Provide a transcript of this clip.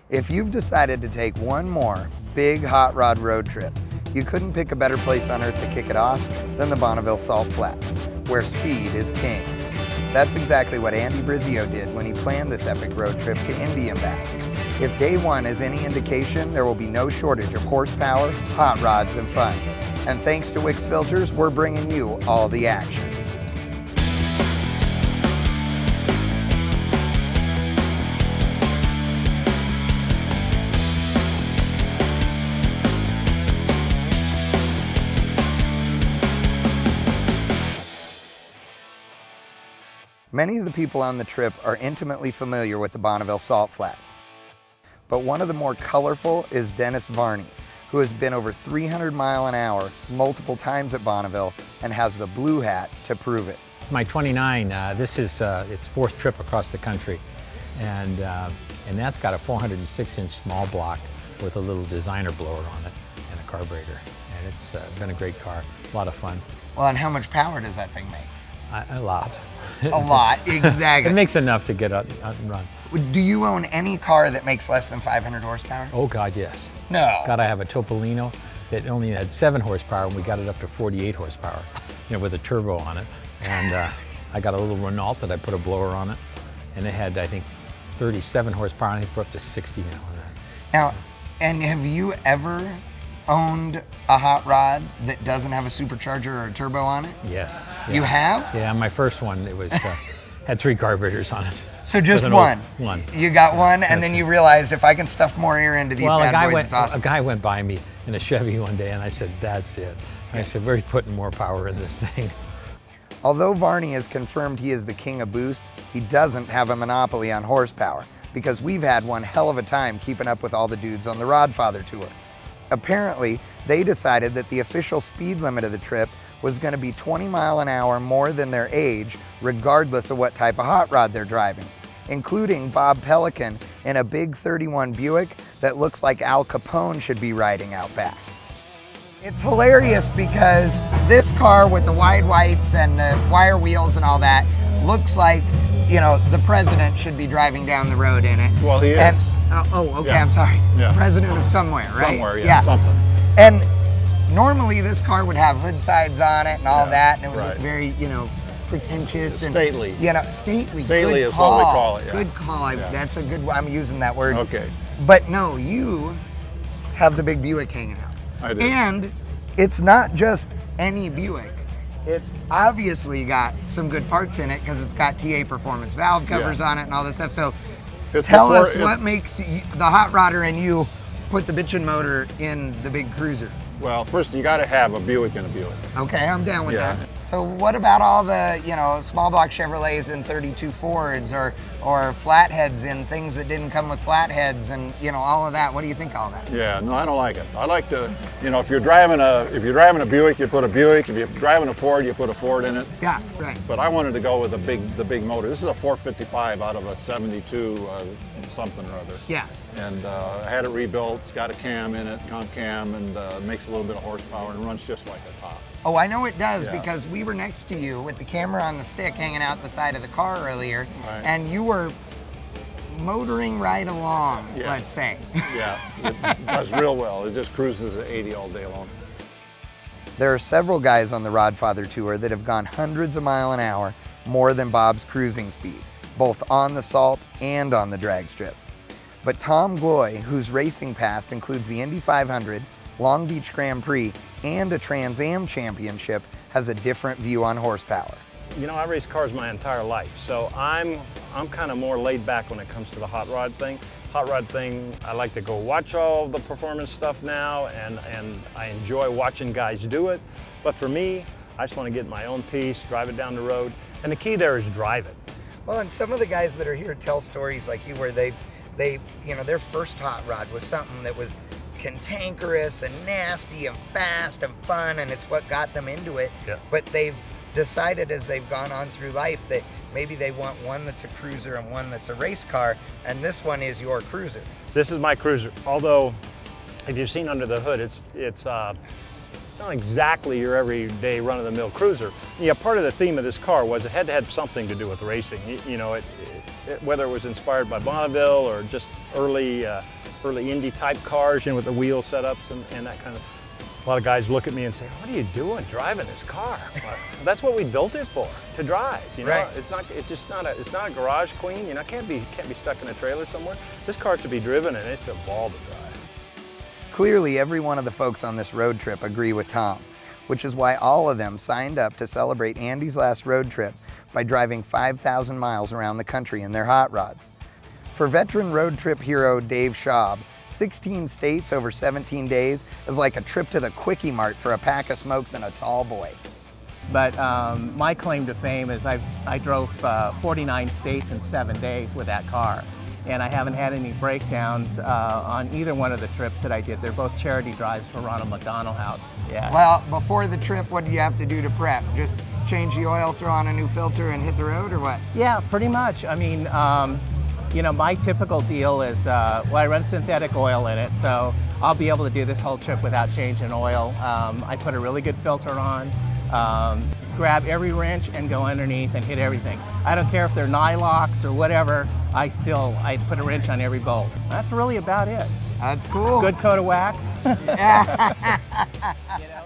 If you've decided to take one more big hot rod road trip, you couldn't pick a better place on earth to kick it off than the Bonneville Salt Flats, where speed is king. That's exactly what Andy Brizio did when he planned this epic road trip to Indy and back. If day one is any indication, there will be no shortage of horsepower, hot rods, and fun. And thanks to Wix Filters, we're bringing you all the action. Many of the people on the trip are intimately familiar with the Bonneville Salt Flats. But one of the more colorful is Dennis Varney, who has been over 300 miles an hour multiple times at Bonneville and has the blue hat to prove it. My 29, this is its fourth trip across the country. And that's got a 406-inch small block with a little designer blower on it and a carburetor. And it's been a great car, a lot of fun. Well, and how much power does that thing make? A lot. A lot, exactly. It makes enough to get out and run. Do you own any car that makes less than 500 horsepower? Oh God, yes. No. God, I have a Topolino that only had 7 horsepower and we got it up to 48 horsepower, with a turbo on it. And I got a little Renault that I put a blower on it, and it had, I think, 37 horsepower, and I think we're up to 60 now on that. Now, and have you ever owned a hot rod that doesn't have a supercharger or a turbo on it? Yes. Yeah. You have? Yeah, my first one, it was had 3 carburetors on it. So just one? One. You got one, and then you realized if I can stuff more air into these bad boys, it's awesome. A guy went by me in a Chevy one day, and I said, that's it. I said, we're putting more power in this thing. Although Varney has confirmed he is the king of boost, he doesn't have a monopoly on horsepower, because we've had one hell of a time keeping up with all the dudes on the Rodfather tour. Apparently, they decided that the official speed limit of the trip was going to be 20 miles an hour more than their age, regardless of what type of hot rod they're driving, including Bob Pelican in a big 31 Buick that looks like Al Capone should be riding out back. It's hilarious because this car with the wide whites and the wire wheels and all that looks like, the president should be driving down the road in it. Well, he is. Okay, yeah. I'm sorry. Yeah. President of somewhere, right? Somewhere, yeah, something. And normally this car would have hood sides on it and all that, and it would look very, pretentious and stately. Stately. Stately is what we call it. Yeah. Good call. That's a good. I'm using that word. Okay. But no, you have the big Buick hanging out. I do. And it's not just any Buick. It's obviously got some good parts in it because it's got TA Performance valve covers on it and all this stuff. So tell us what makes the hot rodder and you put the bitchin' motor in the big cruiser. Well, first you got to have a Buick in a Buick. Okay, I'm down with that. So what about all the, small block Chevrolets and 32 Fords or flatheads in things that didn't come with flatheads and, all of that? What do you think of all that? Yeah, no, I don't like it. I like to, if you're driving a Buick, you put a Buick. If you're driving a Ford, you put a Ford in it. Yeah, right. But I wanted to go with the big motor. This is a 455 out of a 72 something or other. Yeah. And I had it rebuilt. It's got a cam in it, comp cam, and makes a little bit of horsepower and runs just like a top. Oh, I know it does because we were next to you with the camera on the stick hanging out the side of the car earlier, and you were motoring right along, let's say. Yeah, it does real well. It just cruises at 80 all day long. There are several guys on the Rodfather tour that have gone hundreds of miles an hour more than Bob's cruising speed, both on the salt and on the drag strip. But Tom Gloy, whose racing past includes the Indy 500, Long Beach Grand Prix, and a Trans Am championship, has a different view on horsepower. I raced cars my entire life, so I'm kind of more laid back when it comes to the hot rod thing. I like to go watch all the performance stuff now, and I enjoy watching guys do it. But for me, I just want to get in my own piece, drive it down the road, and the key there is drive it. Well, and some of the guys that are here tell stories like you where their first hot rod was something that was cantankerous and nasty and fast and fun, and it's what got them into it. Yeah. But they've decided as they've gone on through life that maybe they want one that's a cruiser and one that's a race car, and this one is your cruiser. This is my cruiser, although if you've seen under the hood, it's not exactly your everyday run-of-the-mill cruiser. Part of the theme of this car was it had to have something to do with racing. Whether it was inspired by Bonneville or just early Indy type cars, you know, with the wheel setups and that kind of. A lot of guys look at me and say, "What are you doing driving this car?" Well, that's what we built it for, to drive. You know, right. It's not a garage queen. You know, it can't be stuck in a trailer somewhere. This car's to be driven, and it's a ball to drive. Clearly, every one of the folks on this road trip agree with Tom, which is why all of them signed up to celebrate Andy's last road trip by driving 5,000 miles around the country in their hot rods. For veteran road trip hero Dave Schaub, 16 states over 17 days is like a trip to the Quickie Mart for a pack of smokes and a tall boy. But my claim to fame is I drove 49 states in 7 days with that car. And I haven't had any breakdowns on either one of the trips that I did. They're both charity drives for Ronald McDonald House. Yeah. Well, before the trip, what do you have to do to prep? Just change the oil, throw on a new filter, and hit the road, or what? Yeah, pretty much. I mean, you know, my typical deal is, well, I run synthetic oil in it, so I'll be able to do this whole trip without changing oil. I put a really good filter on, grab every wrench and go underneath and hit everything. I don't care if they're nylocks or whatever, I put a wrench on every bolt. That's really about it. That's cool. Good coat of wax. Yeah. You know?